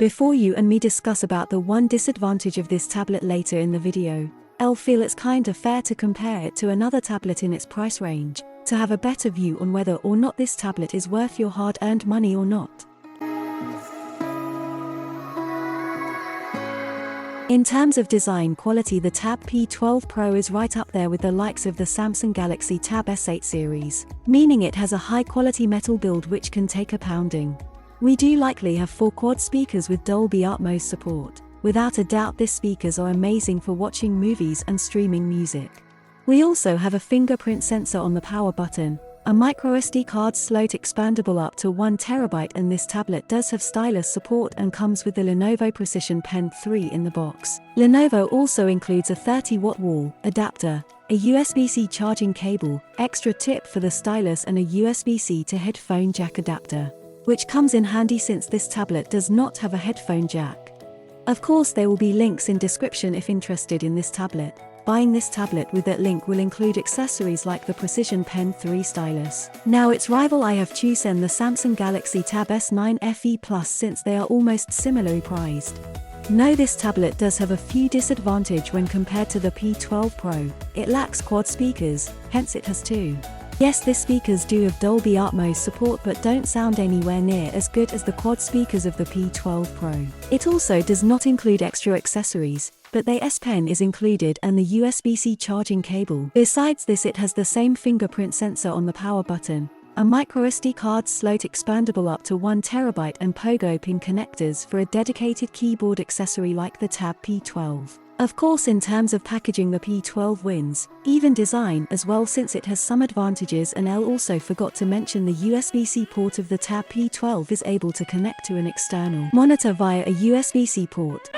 Before you and me discuss about the one disadvantage of this tablet later in the video, I'll feel it's kinda fair to compare it to another tablet in its price range, to have a better view on whether or not this tablet is worth your hard-earned money or not. In terms of design quality, the Tab P12 Pro is right up there with the likes of the Samsung Galaxy Tab S8 series, meaning it has a high-quality metal build which can take a pounding. We do likely have 4 quad speakers with Dolby Atmos support. Without a doubt, these speakers are amazing for watching movies and streaming music. We also have a fingerprint sensor on the power button, a microSD card slot expandable up to 1 TB, and this tablet does have stylus support and comes with the Lenovo Precision Pen 3 in the box. Lenovo also includes a 30-watt wall adapter, a USB-C charging cable, extra tip for the stylus, and a USB-C to headphone jack adapter, which comes in handy since this tablet does not have a headphone jack. Of course, there will be links in description if interested in this tablet. Buying this tablet with that link will include accessories like the Precision Pen 3 stylus. Now its rival, I have chosen the Samsung Galaxy Tab S9 FE Plus since they are almost similarly priced. No, this tablet does have a few disadvantages when compared to the P12 Pro. It lacks quad speakers, hence it has 2. Yes, the speakers do have Dolby Atmos support but don't sound anywhere near as good as the quad speakers of the P12 Pro. It also does not include extra accessories, but the S Pen is included and the USB-C charging cable. Besides this, it has the same fingerprint sensor on the power button, a microSD card slot expandable up to 1 TB, and pogo pin connectors for a dedicated keyboard accessory like the Tab P12. Of course, in terms of packaging, the P12 wins, even design as well, since it has some advantages, and L also forgot to mention the USB-C port of the Tab P12 is able to connect to an external monitor via a USB-C port.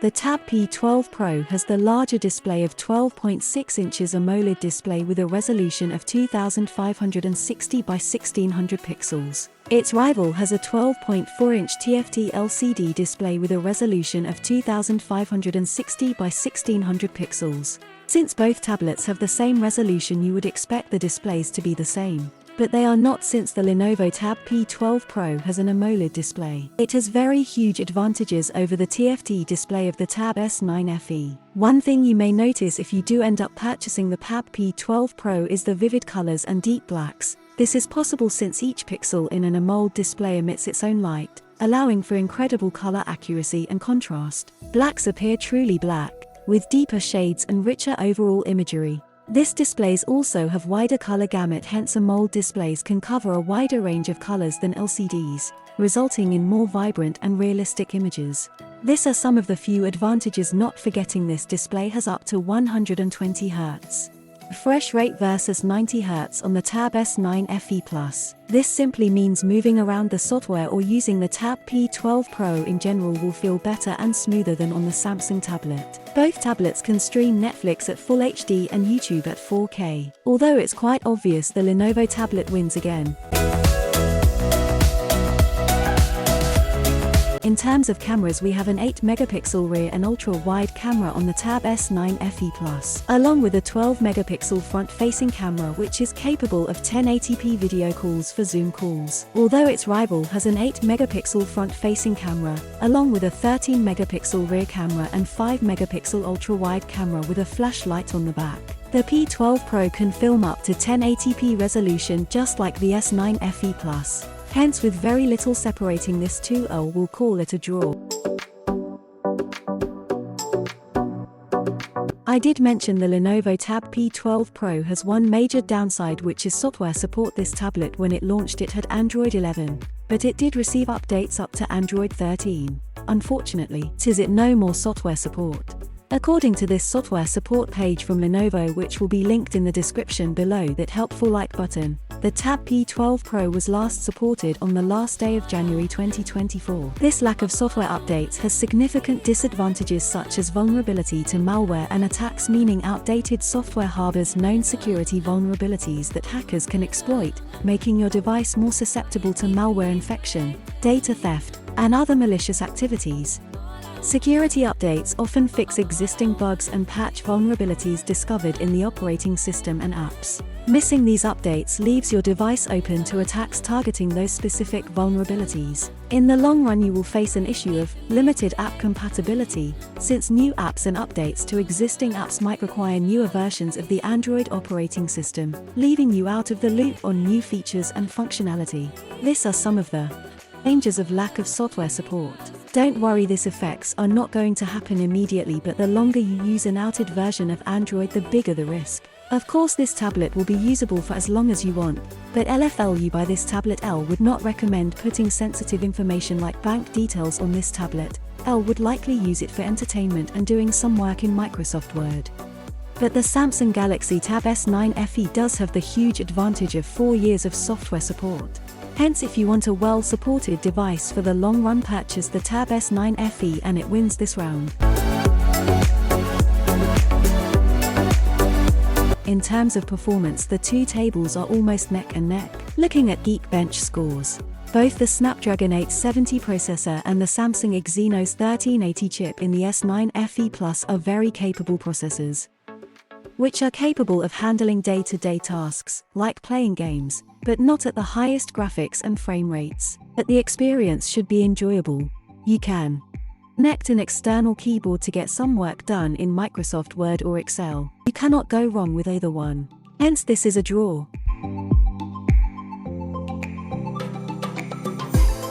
The Tab P12 Pro has the larger display of 12.6 inches AMOLED display with a resolution of 2560 by 1600 pixels. Its rival has a 12.4-inch TFT LCD display with a resolution of 2560 by 1600 pixels. Since both tablets have the same resolution, you would expect the displays to be the same. But they are not, since the Lenovo Tab P12 Pro has an AMOLED display. It has very huge advantages over the TFT display of the Tab S9 FE. One thing you may notice if you do end up purchasing the Tab P12 Pro is the vivid colors and deep blacks. This is possible since each pixel in an AMOLED display emits its own light, allowing for incredible color accuracy and contrast. Blacks appear truly black, with deeper shades and richer overall imagery. These displays also have wider color gamut, hence AMOLED displays can cover a wider range of colors than LCDs, resulting in more vibrant and realistic images. These are some of the few advantages, not forgetting this display has up to 120 Hz refresh rate versus 90 Hz on the Tab S9 FE Plus. This simply means moving around the software or using the Tab P12 Pro in general will feel better and smoother than on the Samsung tablet. Both tablets can stream Netflix at Full HD and YouTube at 4K. Although it's quite obvious, the Lenovo tablet wins again. In terms of cameras, we have an 8-megapixel rear and ultra-wide camera on the Tab S9 FE Plus, along with a 12-megapixel front-facing camera which is capable of 1080p video calls for Zoom calls. Although its rival has an 8-megapixel front-facing camera, along with a 13-megapixel rear camera and 5-megapixel ultra-wide camera with a flashlight on the back. The P12 Pro can film up to 1080p resolution just like the S9 FE Plus. Hence, with very little separating this 2L, we'll call it a draw. I did mention the Lenovo Tab P12 Pro has one major downside, which is software support. This tablet, when it launched, it had Android 11, but it did receive updates up to Android 13. Unfortunately, it is no more software support. According to this software support page from Lenovo, which will be linked in the description below, that helpful like button, the Tab P12 Pro was last supported on the last day of January 2024. This lack of software updates has significant disadvantages such as vulnerability to malware and attacks, meaning outdated software harbors known security vulnerabilities that hackers can exploit, making your device more susceptible to malware infection, data theft, and other malicious activities. Security updates often fix existing bugs and patch vulnerabilities discovered in the operating system and apps. Missing these updates leaves your device open to attacks targeting those specific vulnerabilities. In the long run, you will face an issue of limited app compatibility, since new apps and updates to existing apps might require newer versions of the Android operating system, leaving you out of the loop on new features and functionality. These are some of the dangers of lack of software support. Don't worry, these effects are not going to happen immediately, but the longer you use an outed version of Android, the bigger the risk. Of course, this tablet will be usable for as long as you want, but LFL, you buy this tablet, L would not recommend putting sensitive information like bank details on this tablet. L would likely use it for entertainment and doing some work in Microsoft Word. But the Samsung Galaxy Tab S9 FE does have the huge advantage of 4 years of software support. Hence, if you want a well-supported device for the long run, purchase the Tab S9 FE and it wins this round. In terms of performance, the two tables are almost neck and neck. Looking at Geekbench scores, both the Snapdragon 870 processor and the Samsung Exynos 1380 chip in the S9 FE Plus are very capable processors, which are capable of handling day-to-day tasks, like playing games, but not at the highest graphics and frame rates. But the experience should be enjoyable. You can connect an external keyboard to get some work done in Microsoft Word or Excel. You cannot go wrong with either one. Hence, this is a draw.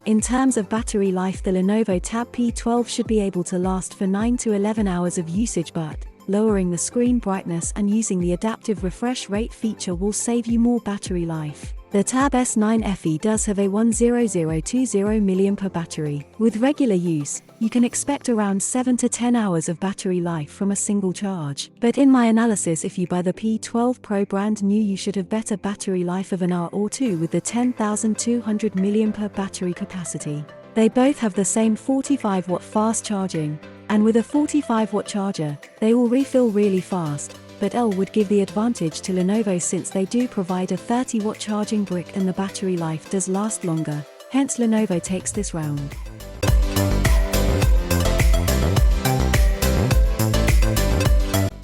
In terms of battery life, the Lenovo Tab P12 should be able to last for 9 to 11 hours of usage, but lowering the screen brightness and using the adaptive refresh rate feature will save you more battery life. The Tab S9 FE does have a 10020 mAh battery. With regular use, you can expect around 7 to 10 hours of battery life from a single charge. But in my analysis, if you buy the P12 Pro brand new, you should have better battery life of an hour or two with the 10,200 mAh battery capacity. They both have the same 45-watt fast charging, and with a 45-watt charger, they will refill really fast. But L would give the advantage to Lenovo since they do provide a 30-watt charging brick and the battery life does last longer. Hence, Lenovo takes this round.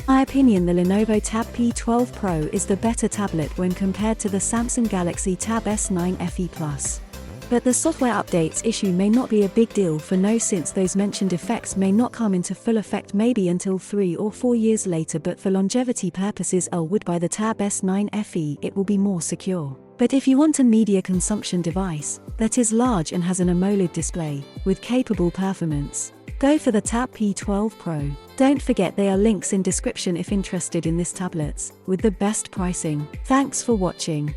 My opinion, the Lenovo Tab P12 Pro is the better tablet when compared to the Samsung Galaxy Tab S9 FE Plus. But the software updates issue may not be a big deal for no, since those mentioned effects may not come into full effect maybe until 3 or 4 years later, but for longevity purposes L would buy the Tab S9 FE, it will be more secure. But if you want a media consumption device that is large and has an AMOLED display with capable performance, go for the Tab P12 Pro. Don't forget there are links in description if interested in this tablets, with the best pricing. Thanks for watching.